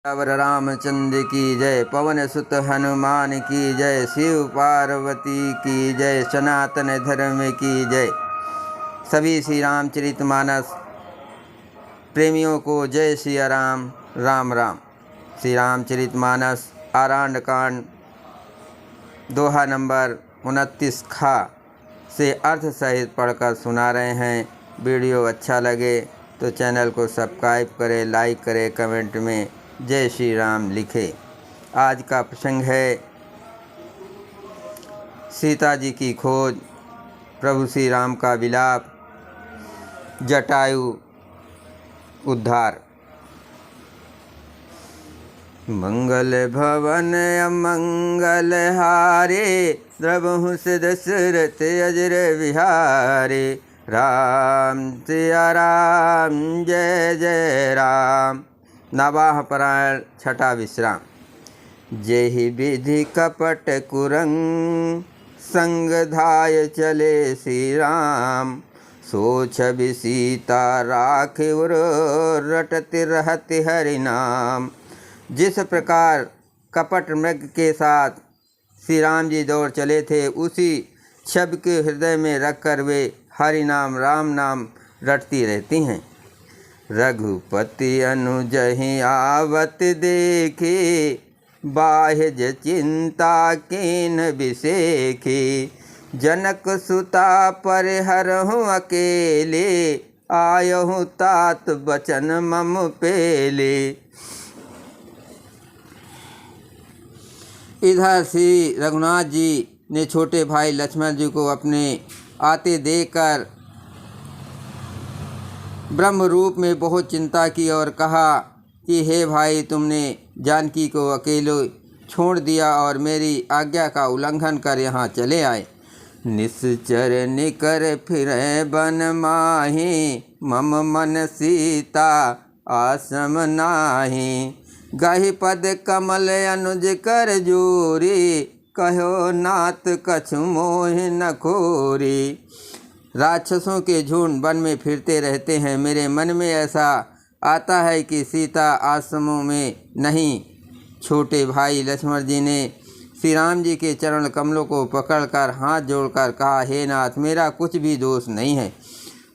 अवर रामचंद्र की जय, पवन सुत हनुमान की जय, शिव पार्वती की जय, सनातन धर्म की जय। सभी श्री रामचरितमानस प्रेमियों को जय सिया राम, राम राम। श्री रामचरितमानस आरण्य कांड दोहा नंबर 29 खा से अर्थ सहित पढ़कर सुना रहे हैं। वीडियो अच्छा लगे तो चैनल को सब्सक्राइब करें, लाइक करें, कमेंट में जय श्री राम लिखे। आज का प्रसंग है सीता जी की खोज, प्रभु श्री राम का विलाप, जटायु उद्धार। मंगल भवन अमंगल हारे, द्रवहु दशरथ अजर विहारे। राम सिया राम, जय जय राम। नवाह परायण छठा विश्राम। जेहि विधि कपट कुरंग, संग धाय चले श्री राम। सो छवि सीता राखे उर, रटति रहति हरि नाम। जिस प्रकार कपट मृग के साथ श्री राम जी दौड़ चले थे, उसी छवि के हृदय में रखकर वे हरि नाम, राम नाम रटती रहती हैं। रघुपति अनुजहि आवत देखे, बाह्य चिंता कीन बिसेखे। जनक सुता परिहरहु अकेले, आयहु तात बचन मम पेले। इधर श्री रघुनाथ जी ने छोटे भाई लक्ष्मण जी को अपने आते देखकर ब्रह्म रूप में बहुत चिंता की और कहा कि हे भाई, तुमने जानकी को अकेले छोड़ दिया और मेरी आज्ञा का उल्लंघन कर यहाँ चले आए। निश्चर निकर फिरे बन माही, मम मन सीता आसम नाही। गहि पद कमल अनुज कर जोरी, कहो नाथ कछु मोह न खोरी। राक्षसों के झुंड वन में फिरते रहते हैं, मेरे मन में ऐसा आता है कि सीता आश्रमों में नहीं। छोटे भाई लक्ष्मण जी ने श्री राम जी के चरण कमलों को पकड़कर हाथ जोड़कर कहा, हे नाथ, मेरा कुछ भी दोष नहीं है।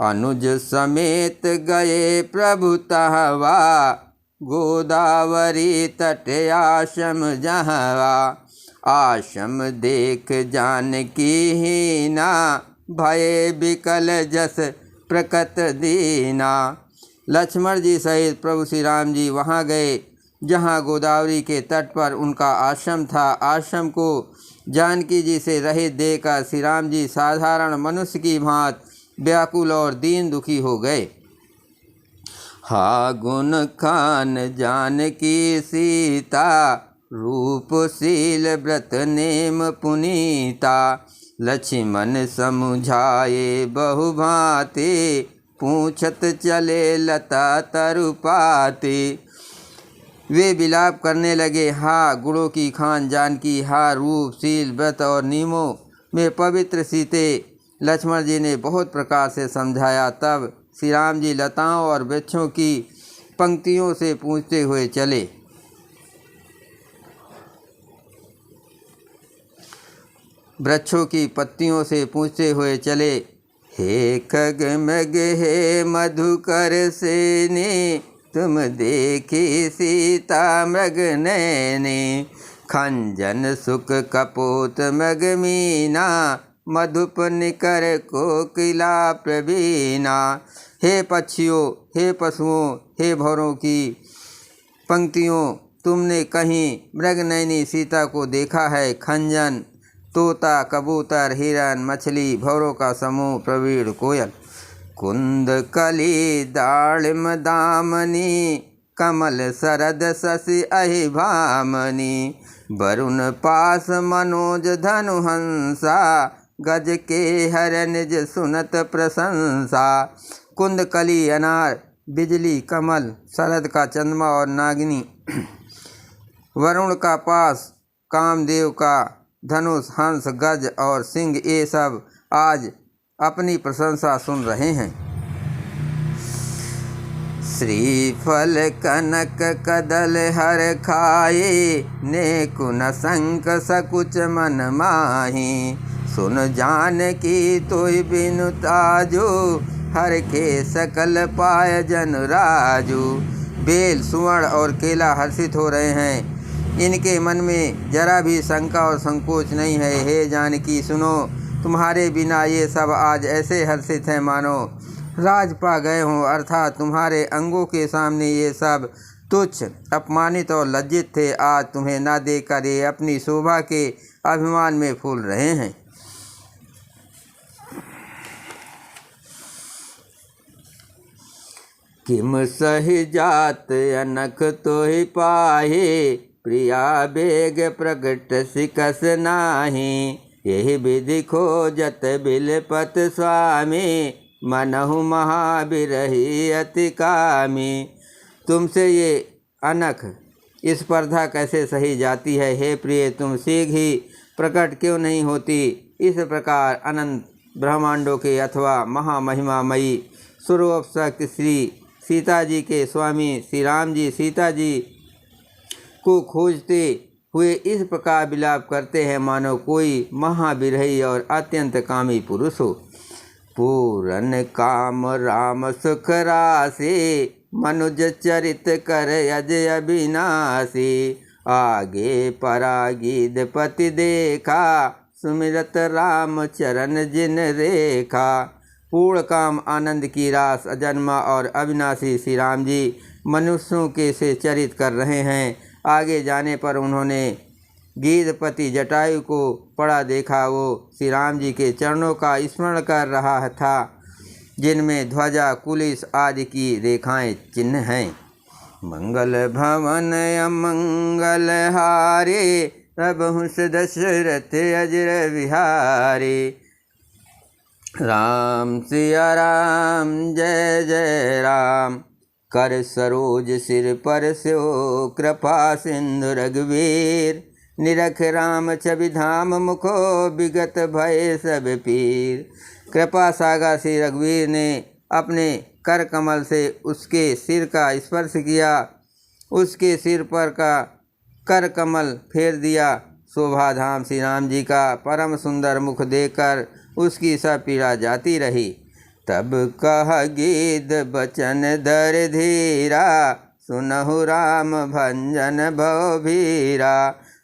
अनुज समेत गए प्रभु तहवा, गोदावरी तट आश्रम जहवा। आश्रम देख जानकी हीना, भय विकल जस प्रकट दीना। लक्ष्मण जी सहित प्रभु श्री राम जी वहाँ गए जहाँ गोदावरी के तट पर उनका आश्रम था। आश्रम को जानकी जी से रहित देखकर श्री राम जी साधारण मनुष्य की भांति व्याकुल और दीन दुखी हो गए। हा गुण खान जानकी सीता, रूपशील व्रत नेम पुनीता। लक्ष्मण समुझाए बहु भांति, पूछत चले लता तरुपाती। वे विलाप करने लगे, हा गुणों की खान जानकी, हा रूपशील व्रत और नियमों में पवित्र सीते। लक्ष्मण जी ने बहुत प्रकार से समझाया। तब श्री राम जी लताओं और वृक्षों की पंक्तियों से पूछते हुए चले। वृक्षों की पत्तियों से पूछते हुए चले। हे खग मृग हे मधुकर सेने, तुम देखी सीता मृग नैने। खंजन सुख कपोत मृग मीना, मधुप निकर कोकिला प्रवीणा। हे पक्षियों, हे पशुओं, हे भौरों की पंक्तियों, तुमने कहीं मृगनयनी सीता को देखा है? खंजन, तोता, कबूतर, हिरन, मछली, भौरों का समूह, प्रवीण, कोयल। कुंद कली दाड़िम दामनी, कमल सरद शशि अहि भामनी। वरुण पास मनोज धनु हंसा, गज के हर निज सुनत प्रशंसा। कुंद कली अनार, बिजली, कमल, शरद का चंद्रमा और नागिनी, वरुण का पास, कामदेव का धनुष, हंस, गज और सिंह, ये सब आज अपनी प्रशंसा सुन रहे हैं। श्रीफल कनक कदल हर खाए, ने कुन संक सकुच मन माही। सुन जान की तोहि बिनु ताजो, हर के सकल पाय जन राजू। बेल, सुवर्ण और केला हर्षित हो रहे हैं, इनके मन में जरा भी शंका और संकोच नहीं है। हे जानकी सुनो, तुम्हारे बिना ये सब आज ऐसे हर्षित हैं मानो राज पा गए हों, अर्थात तुम्हारे अंगों के सामने ये सब तुच्छ, अपमानित और लज्जित थे। आज तुम्हें न देखकर ये अपनी शोभा के अभिमान में फूल रहे हैं। किम सहि जात अनख तोहि पाहे, प्रिया बेग प्रगट सिकस नाही। यही विधि खोजत बिलपत स्वामी, मनहु महाबिरही अति कामी। तुमसे ये अनख स्पर्धा कैसे सही जाती है। हे प्रिय, तुम शीघ्र ही प्रकट क्यों नहीं होती। इस प्रकार अनंत ब्रह्मांडों के अथवा महामहिमामयी सर्वशक्ति श्री सीता जी के स्वामी श्री राम जी सीता जी को खोजते हुए इस प्रकार विलाप करते हैं मानो कोई महाविरही और अत्यंत कामी पुरुष हो। पूरन काम राम सुख राशि, मनुज चरित कर यज अविनाशी। आगे परागीद पति देखा, सुमिरत राम चरण जिन रेखा। पूर्ण काम आनंद की रास अजन्मा और अविनाशी श्री राम जी मनुष्यों के से चरित कर रहे हैं। आगे जाने पर उन्होंने गीधपति जटायु को पड़ा देखा। वो श्री राम जी के चरणों का स्मरण कर रहा था, जिनमें ध्वजा कुलिस आदि की रेखाएं चिन्ह हैं। मंगल भवन अमंगल हारे, प्रभुंस दशरथ अजर विहारे। राम सिया राम जय जय राम, कर सरोज सिर पर स्यो कृपा सिंधु रघुवीर। निरख राम छवि धाम मुखो, विगत भय सब पीर। कृपा सागर श्री रघुवीर ने अपने कर कमल से उसके सिर का स्पर्श किया, उसके सिर पर का कर कमल फेर दिया। शोभा धाम श्री राम जी का परम सुंदर मुख देखकर उसकी सब पीड़ा जाती रही। तब कह गीत बचन धर धीरा, सुनहु राम भंजन भव भीरा।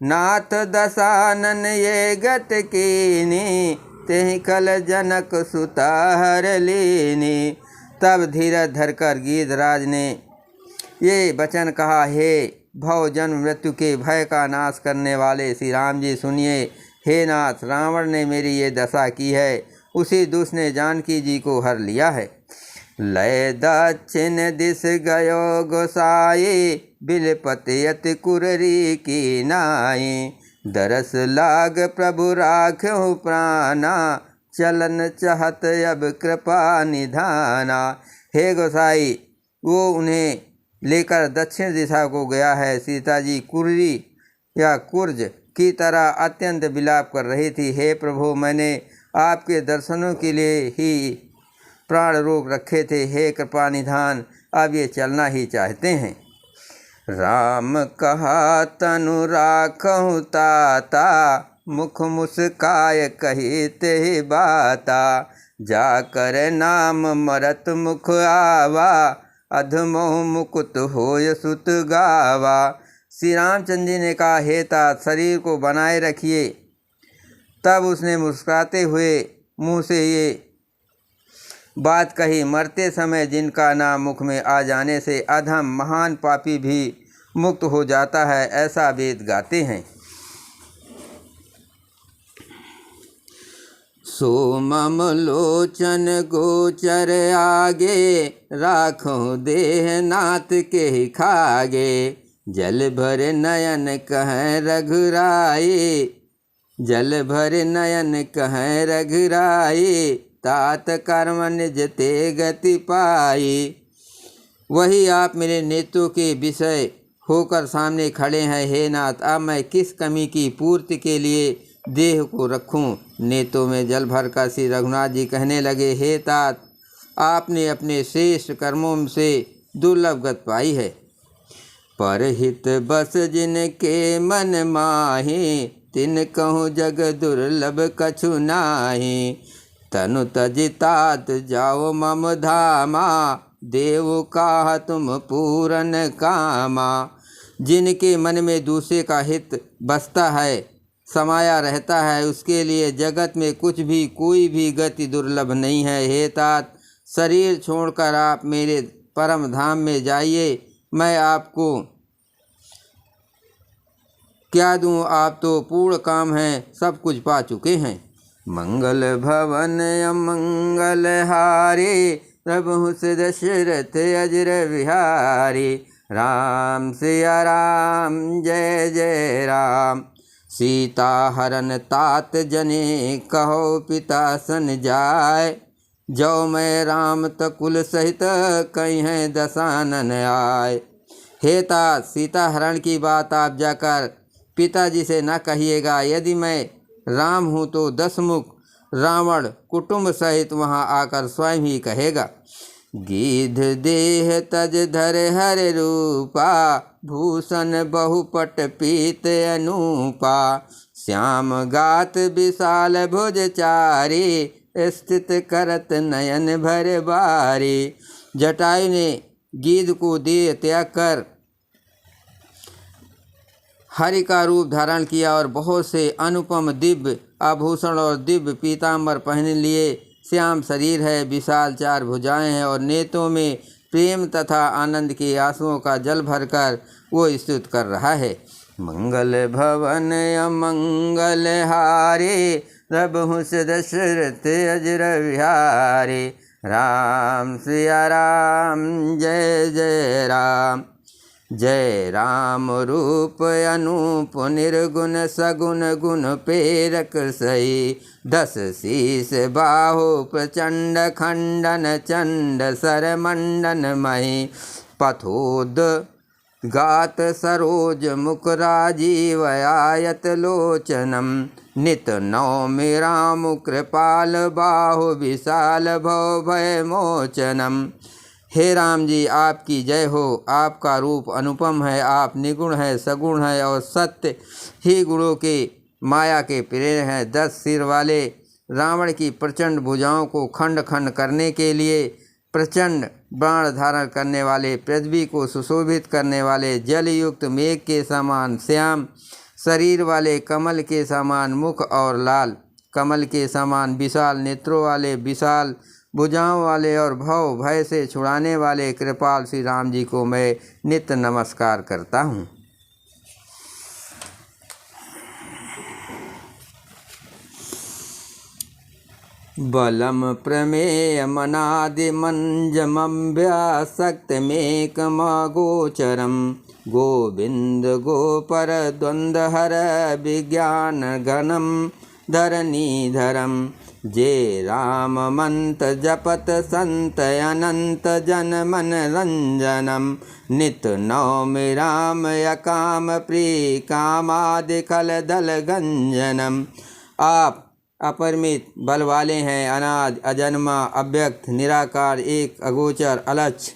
नाथ दशानन ये गत कीनी, तेहि कल जनक सुता हर लीनी। तब धीरज धरकर गीधराज ने ये वचन कहा, हे भव जन्म मृत्यु के भय का नाश करने वाले श्री राम जी सुनिए। हे नाथ, रावण ने मेरी ये दशा की है, उसी दुष्ट ने जानकी जी को हर लिया है। लय दक्षिण दिश गयो गोसाई, बिलपति अति कुररी की नाई। दरस लाग प्रभु राख्यो प्राणा, चलन चाहत अब कृपा निधाना। हे गोसाई, वो उन्हें लेकर दक्षिण दिशा को गया है। सीता जी कुर्री या कुर्ज की तरह अत्यंत विलाप कर रही थी। हे प्रभु, मैंने आपके दर्शनों के लिए ही प्राण रोक रखे थे। हे कृपा निधान, अब ये चलना ही चाहते हैं। राम कहा तनु राखहु ताता, मुख मुस्काय कही ते बाता। जाकर नाम मरत मुख आवा, अधमोह मुकुत होय सुत गावा। श्री रामचंद्र जी ने कहा, हे तात, शरीर को बनाए रखिए। तब उसने मुस्कुराते हुए मुँह से ये बात कही, मरते समय जिनका नाम मुख में आ जाने से अधम महान पापी भी मुक्त हो जाता है, ऐसा वेद गाते हैं। सोमम लोचन गोचर आगे, राखो देह नाथ के खागे। जल भर नयन कह रघुराई, जल भर नयन कह रघुराई। तात कर्म निज ते गति पाई। वही आप मेरे नेत्रों के विषय होकर सामने खड़े हैं। हे नाथ, अब मैं किस कमी की पूर्ति के लिए देह को रखूं। नेत्रों में जल भरकर श्री रघुनाथ जी कहने लगे, हे तात, आपने अपने श्रेष्ठ कर्मों से दुर्लभ गत पाई है। परहित बस जिनके मन माही, तिन कहूँ जग दुर्लभ कछु नाही। तनु तज तात जाओ मम धामा, देव काह तुम पूरन कामा। जिनके मन में दूसरे का हित बसता है, समाया रहता है, उसके लिए जगत में कुछ भी कोई भी गति दुर्लभ नहीं है। हे तात, शरीर छोड़कर आप मेरे परम धाम में जाइए। मैं आपको क्या दूँ, आप तो पूर्ण काम हैं, सब कुछ पा चुके हैं। मंगल भवन अमंगल हारे, प्रभु से दशरथ अजर विहारी। राम सिया राम जय जय राम। सीता हरन तात जने, कहो पिता सन जाय। जो मैं राम तकुल सहित, कहीं है दशानन आय। हे तात, सीता हरण की बात आप जाकर पिताजी से न कहिएगा। यदि मैं राम हूँ तो 10 मुख रावण कुटुंब सहित वहाँ आकर स्वयं ही कहेगा। गीध देह तज धर हर रूपा, भूषण बहुपट पीत अनूपा। श्याम गात विशाल भुज चारी, स्थित करत नयन भर बारी। जटायु ने गीध को देह त्याग कर हरि का रूप धारण किया और बहुत से अनुपम दिव्य आभूषण और दिव्य पीताम्बर पहन लिए। श्याम शरीर है, विशाल 4 भुजाएं हैं और नेत्रों में प्रेम तथा आनंद के आंसुओं का जल भरकर वो स्तुत कर रहा है। मंगल भवन अमंगल हारे, प्रभु से दशरथ अजर विहारे। राम सिया राम जय जय राम। जय राम रूप अनूप निर्गुण, सगुण गुण प्रेरक सही। 10 शीस बाहु प्रचंड, खंडन चंड सर मंडन मही। पथोद गात सरोज मुख, राजीव आयत लोचनम। नित नौमि राम कृपाल, बाहु विशाल भव भय मोचनम। हे राम जी, आपकी जय हो। आपका रूप अनुपम है, आप निगुण है, सगुण है और सत्य ही गुणों के माया के प्रेरक हैं। 10 सिर वाले रावण की प्रचंड भुजाओं को खंड खंड करने के लिए प्रचंड बाण धारण करने वाले, पृथ्वी को सुशोभित करने वाले, जलयुक्त मेघ के समान श्याम शरीर वाले, कमल के समान मुख और लाल कमल के समान विशाल नेत्रों वाले, विशाल भुजाओं वाले और भव भय से छुड़ाने वाले कृपाल श्री राम जी को मैं नित्य नमस्कार करता हूँ। बलम प्रमेय मनादि मंजमव्यासक्तमेकमगोचरम। गोविंद गोपर द्वंद्वहर विज्ञान घनम धरणीधरम। जे राम मंत जपत संत अनंत जन मन रंजनम। नित नौमि राम यकाम प्रिय, कामादि खल दल गंजनम। आप अपरिमित बल वाले हैं, अनादि अजन्मा अव्यक्त निराकार एक अगोचर अलक्ष्य।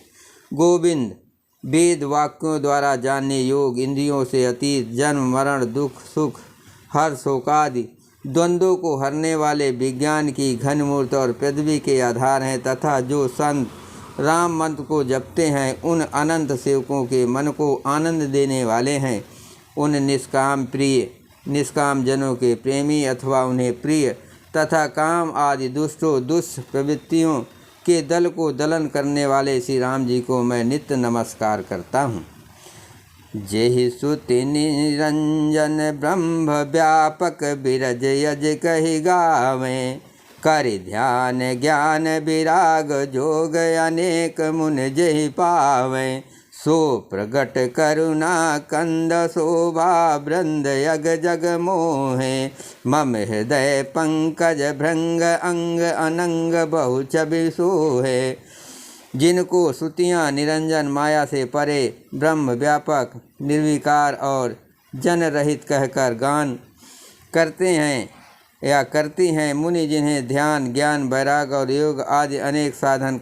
गोविंद वेद वाक्यों द्वारा जानने योग्य, इंद्रियों से अतीत, जन्म मरण दुख सुख हर शोकादि द्वंद्वों को हरने वाले, विज्ञान की घन मूर्त और पृथ्वी के आधार हैं तथा जो संत राम मंत्र को जपते हैं उन अनंत सेवकों के मन को आनंद देने वाले हैं। उन निष्काम प्रिय, निष्काम जनों के प्रेमी अथवा उन्हें प्रिय तथा काम आदि दुष्टों दुष्ट प्रवृत्तियों के दल को दलन करने वाले श्री राम जी को मैं नित्य नमस्कार करता हूँ। जेहि सुति निरंजन ब्रह्म व्यापक, बिरज यज कहि गावें। कर ध्यान ज्ञान विराग, जोग अनेक मुन जेहि पावें। सो प्रगट करुणा कंद, शोभा वृंद यग जग मोहे। मम हृदय पंकज भृंग, अंग अनंग बहु छवि सोहे। जिनको श्रुतियाँ निरंजन माया से परे, ब्रह्म व्यापक निर्विकार और जन रहित कहकर गान करते हैं या करती हैं, मुनि जिन्हें ध्यान ज्ञान वैराग और योग आदि अनेक साधन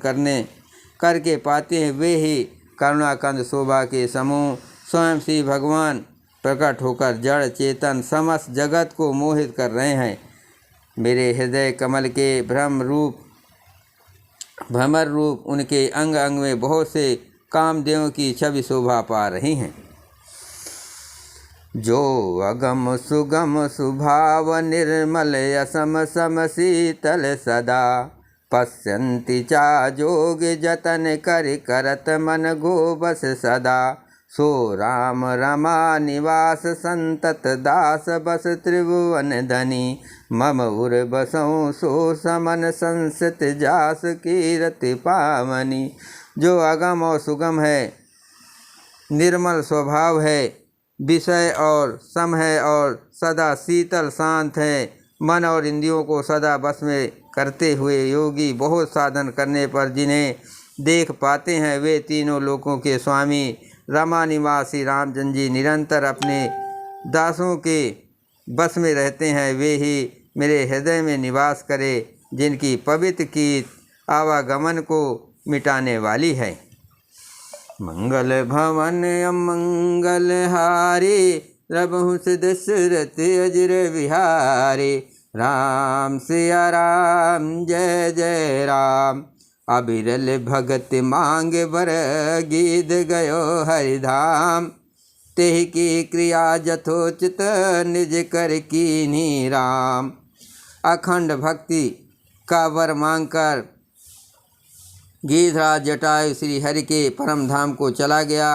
करके पाते हैं, वे ही करुणाकंद शोभा के समूह स्वयं श्री भगवान प्रकट होकर जड़ चेतन समस्त जगत को मोहित कर रहे हैं। मेरे हृदय कमल के भ्रमर रूप उनके अंग अंग में बहुत से कामदेवों की छवि शोभा पा रही हैं। जो अगम सुगम सुभाव निर्मल असम सम शीतल सदा पश्यन्ति चा जोग जतन कर करत मन गो बस सदा सो राम रमा निवास संतत दास बस त्रिभुवन धनी मम उर बसों सो समन संसित जास कीरति पावनी। जो अगम और सुगम है, निर्मल स्वभाव है, विषय और सम है और सदा शीतल शांत है, मन और इंद्रियों को सदा बस में करते हुए योगी बहुत साधन करने पर जिन्हें देख पाते हैं, वे तीनों लोकों के स्वामी रमा निवासी रामचंद्र जी निरंतर अपने दासों के बस में रहते हैं। वे ही मेरे हृदय में निवास करें, जिनकी पवित्र की आवागमन को मिटाने वाली है। मंगल भवन अमंगल हारे रघुवंश दशरथ अजर विहारे राम सिया राम जय जय राम। अबिरल भगत मांग बर गीत गयो हरिधाम तेह की क्रिया जथोचित निज कर कीन्ही राम। अखंड भक्ति का वर मांगकर गीधराज जटायु श्री हरि के परम धाम को चला गया।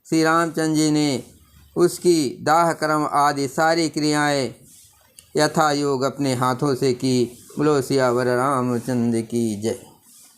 श्री रामचंद्र जी ने उसकी दाह कर्म आदि सारी क्रियाएं यथा योग अपने हाथों से की। बोलो सियावर रामचंद्र की जय।